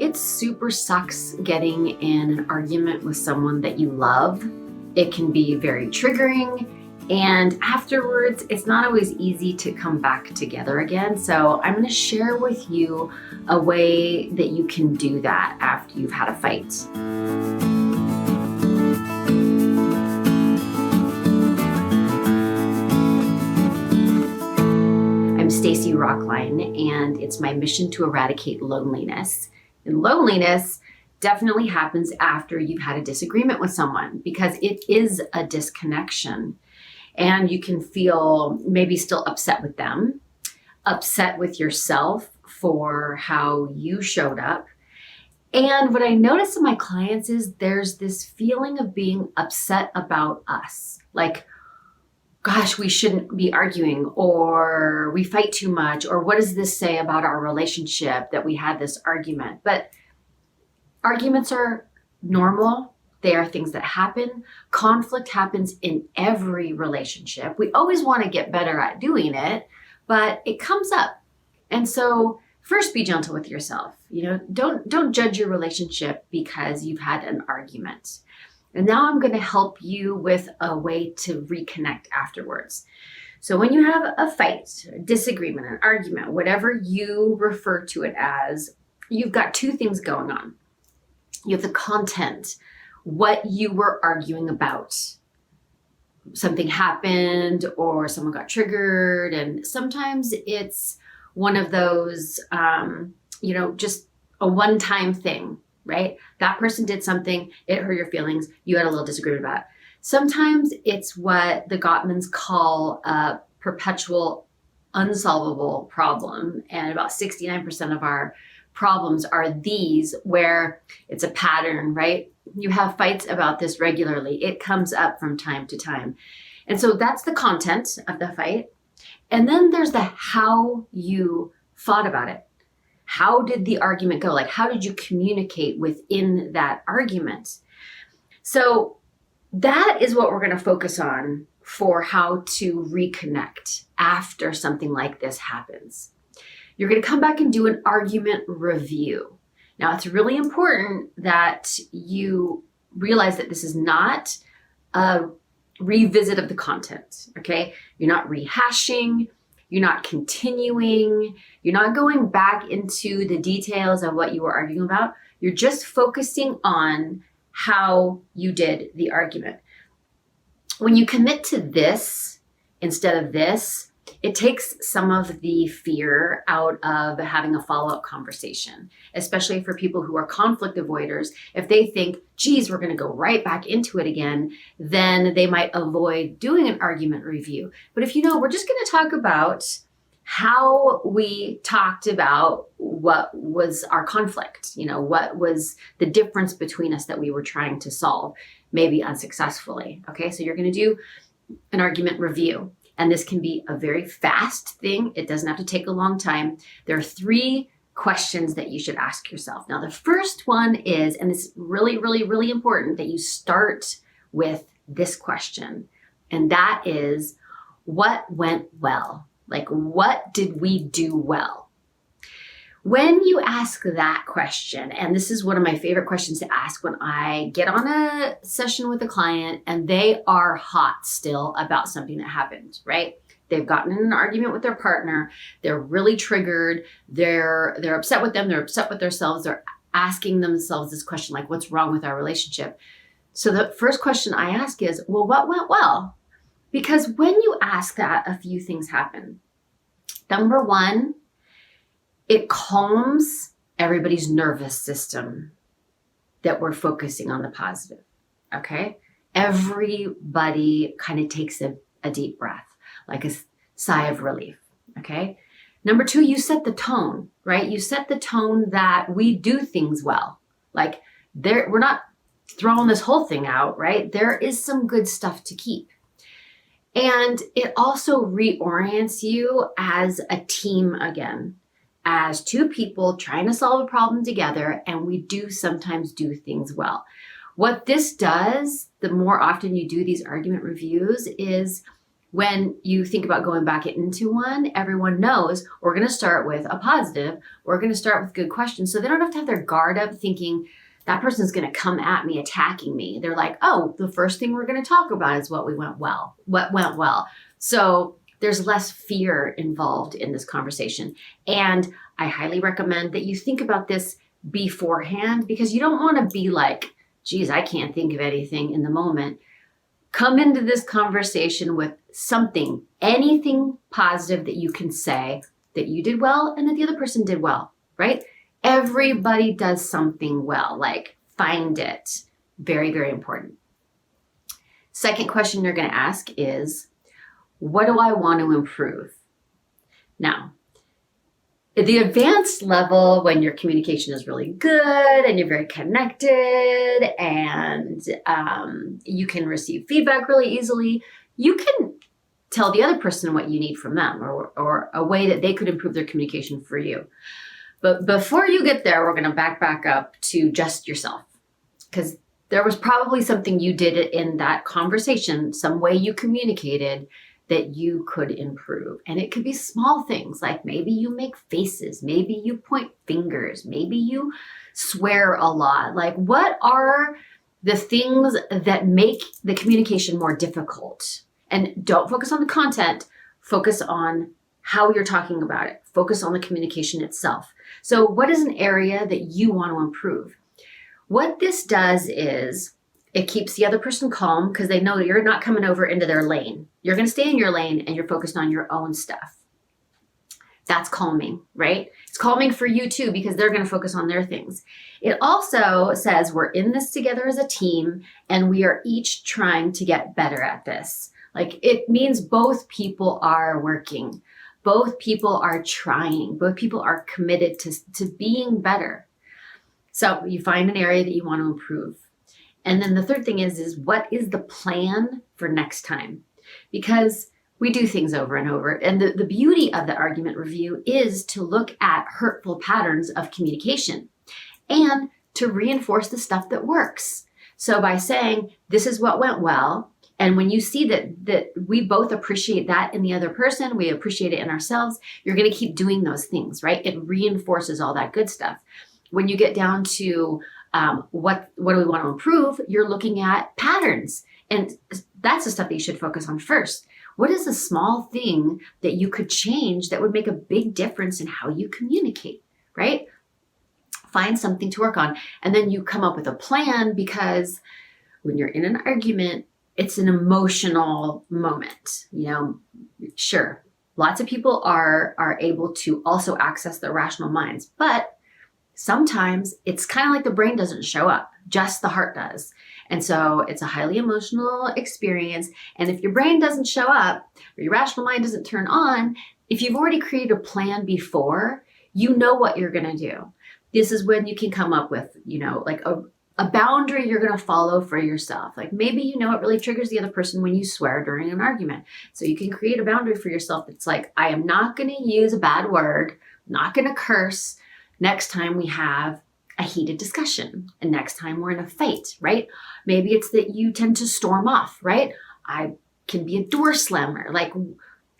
It super sucks getting in an argument with someone that you love. It can be very triggering, and afterwards, it's not always easy to come back together again. So I'm going to share with you a way that you can do that after you've had a fight. I'm Stacy Rocklein, and it's my mission to eradicate loneliness. And loneliness definitely happens after you've had a disagreement with someone because it is a disconnection. And you can feel maybe still upset with them, upset with yourself for how you showed up. And what I notice in my clients is there's this feeling of being upset about us. Like, gosh, we shouldn't be arguing, or we fight too much, or what does this say about our relationship that we had this argument? But arguments are normal. They are things that happen. Conflict happens in every relationship. We always want to get better at doing it, but it comes up. And so first, be gentle with yourself. Don't judge your relationship because you've had an argument. And now I'm going to help you with a way to reconnect afterwards. So when you have a fight, a disagreement, an argument, whatever you refer to it as, you've got two things going on. You have the content, what you were arguing about. Something happened or someone got triggered. And sometimes it's one of those, just a one-time thing. Right? That person did something, it hurt your feelings, you had a little disagreement about it. Sometimes it's what the Gottmans call a perpetual unsolvable problem. And about 69% of our problems are these, where it's a pattern, right? You have fights about this regularly. It comes up from time to time. And so that's the content of the fight. And then there's the how you thought about it. How did the argument go? Like, how did you communicate within that argument? So that is what we're going to focus on for how to reconnect after something like this happens. You're going to come back and do an argument review. Now, it's really important that you realize that this is not a revisit of the content, okay? You're not rehashing. You're not continuing. You're not going back into the details of what you were arguing about. You're just focusing on how you did the argument. When you commit to this instead of this, it takes some of the fear out of having a follow-up conversation, especially for people who are conflict avoiders. If they think, geez, we're going to go right back into it again, then they might avoid doing an argument review. But if we're just going to talk about how we talked about what was our conflict, what was the difference between us that we were trying to solve, maybe unsuccessfully. Okay, so you're going to do an argument review. And this can be a very fast thing. It doesn't have to take a long time. There are 3 questions that you should ask yourself. Now, the first one is, and it's really, really, really important that you start with this question. And that is, what went well? Like, what did we do well? When you ask that question, and this is one of my favorite questions to ask when I get on a session with a client and they are hot still about something that happened, right? They've gotten in an argument with their partner. They're really triggered. They're upset with them. They're upset with themselves. They're asking themselves this question, like, what's wrong with our relationship? So the first question I ask is, well, what went well? Because when you ask that, a few things happen. Number one, it calms everybody's nervous system that we're focusing on the positive, okay? Everybody kind of takes a deep breath, like a sigh of relief, okay? Number 2, you set the tone, right? You set the tone that we do things well. Like, we're not throwing this whole thing out, right? There is some good stuff to keep. And it also reorients you as a team again, as 2 people trying to solve a problem together, and we do sometimes do things well. What this does, the more often you do these argument reviews, is when you think about going back into one, everyone knows we're going to start with a positive. We're going to start with good questions. So they don't have to have their guard up thinking that person's going to come at me, attacking me. They're like, oh, the first thing we're going to talk about is what went well. So there's less fear involved in this conversation. And I highly recommend that you think about this beforehand, because you don't want to be like, geez, I can't think of anything in the moment. Come into this conversation with something, anything positive that you can say that you did well and that the other person did well, right? Everybody does something well, like find it. Very, very important. Second question you're going to ask is, what do I want to improve? Now, at the advanced level, when your communication is really good and you're very connected and you can receive feedback really easily, you can tell the other person what you need from them or a way that they could improve their communication for you. But before you get there, we're going to back up to just yourself, because there was probably something you did in that conversation, some way you communicated that you could improve. And it could be small things, like maybe you make faces, maybe you point fingers, maybe you swear a lot. Like, what are the things that make the communication more difficult? And don't focus on the content, focus on how you're talking about it. Focus on the communication itself. So what is an area that you want to improve? What this does is it keeps the other person calm, because they know you're not coming over into their lane. You're going to stay in your lane and you're focused on your own stuff. That's calming, right? It's calming for you too, because they're going to focus on their things. It also says we're in this together as a team and we are each trying to get better at this. Like, it means both people are working. Both people are trying. Both people are committed to being better. So you find an area that you want to improve. And then the third thing is what is the plan for next time? Because we do things over and over. And the beauty of the argument review is to look at hurtful patterns of communication and to reinforce the stuff that works. So by saying, this is what went well, and when you see that we both appreciate that in the other person, we appreciate it in ourselves, you're going to keep doing those things, right? It reinforces all that good stuff. When you get down to what do we want to improve, you're looking at patterns. And that's the stuff that you should focus on first. What is a small thing that you could change that would make a big difference in how you communicate, right? Find something to work on. And then you come up with a plan, because when you're in an argument, it's an emotional moment. Sure, lots of people are able to also access their rational minds, but sometimes it's kind of like the brain doesn't show up, just the heart does. And so it's a highly emotional experience. And if your brain doesn't show up or your rational mind doesn't turn on, if you've already created a plan before, you know what you're going to do. This is when you can come up with, like a boundary you're going to follow for yourself. Like, maybe it really triggers the other person when you swear during an argument. So you can create a boundary for yourself that's like, I am not going to use a bad word, not going to curse next time we have a heated discussion, and next time we're in a fight, right? Maybe it's that you tend to storm off, right? I can be a door slammer. Like,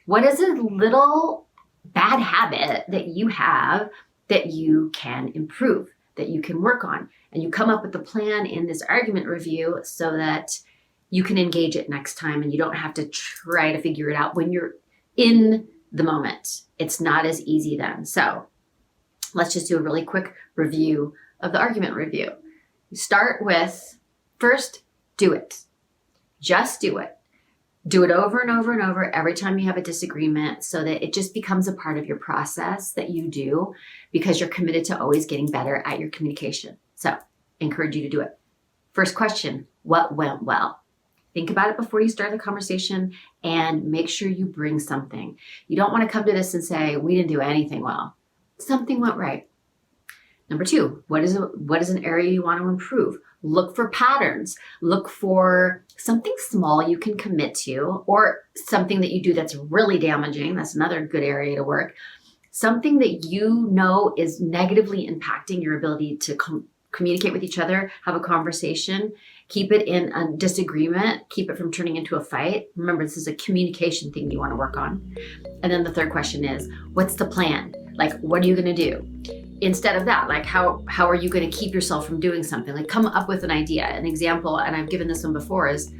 what is a little bad habit that you have that you can improve, that you can work on? And you come up with a plan in this argument review so that you can engage it next time and you don't have to try to figure it out when you're in the moment. It's not as easy then. So let's just do a really quick review of the argument review. You start with, first, do it. Just do it. Do it over and over and over every time you have a disagreement, so that it just becomes a part of your process that you do, because you're committed to always getting better at your communication. So I encourage you to do it. First question, what went well? Think about it before you start the conversation and make sure you bring something. You don't want to come to this and say, we didn't do anything well. Something went right. Number two, what is an area you want to improve? Look for patterns. Look for something small you can commit to, or something that you do that's really damaging. That's another good area to work. Something that you know is negatively impacting your ability to communicate with each other, have a conversation, keep it in a disagreement, keep it from turning into a fight. Remember, this is a communication thing you want to work on. And then the third question is, what's the plan? Like, what are you going to do? Instead of that, like, how are you going to keep yourself from doing something? Like, come up with an idea. An example, and I've given this one before, is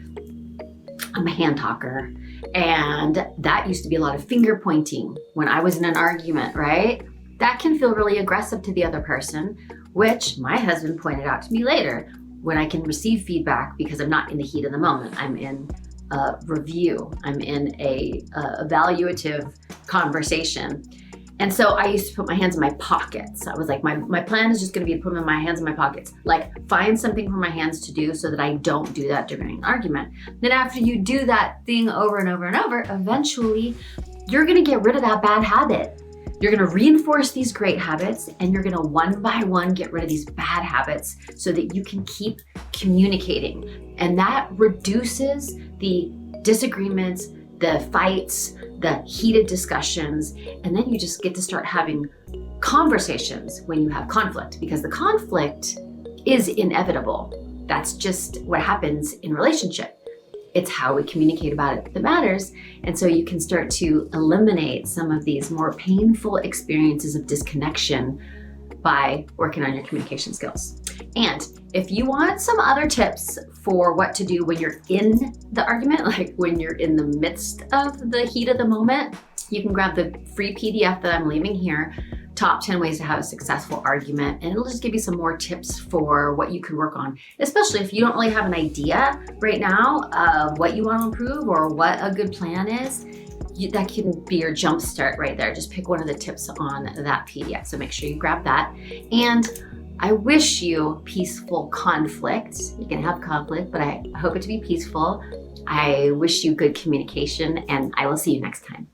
I'm a hand talker. And that used to be a lot of finger pointing when I was in an argument, right? That can feel really aggressive to the other person, which my husband pointed out to me later. When I can receive feedback, because I'm not in the heat of the moment, I'm in a review, I'm in a evaluative conversation. And so I used to put my hands in my pockets. I was like, my plan is just going to be to put my hands in my pockets. Like, find something for my hands to do so that I don't do that during an argument. Then after you do that thing over and over and over, eventually you're going to get rid of that bad habit. You're going to reinforce these great habits, and you're going to one by one get rid of these bad habits so that you can keep communicating. And that reduces the disagreements, the fights, the heated discussions, and then you just get to start having conversations when you have conflict, because the conflict is inevitable. That's just what happens in relationship. It's how we communicate about it that matters. And so you can start to eliminate some of these more painful experiences of disconnection by working on your communication skills. And if you want some other tips for what to do when you're in the argument, like when you're in the midst of the heat of the moment, you can grab the free PDF that I'm leaving here, Top 10 Ways to Have a Successful Argument, and it'll just give you some more tips for what you can work on, especially if you don't really have an idea right now of what you want to improve or what a good plan is. That can be your jump start right there. Just pick one of the tips on that PDF. So make sure you grab that. And I wish you peaceful conflict. You can have conflict, but I hope it to be peaceful. I wish you good communication, and I will see you next time.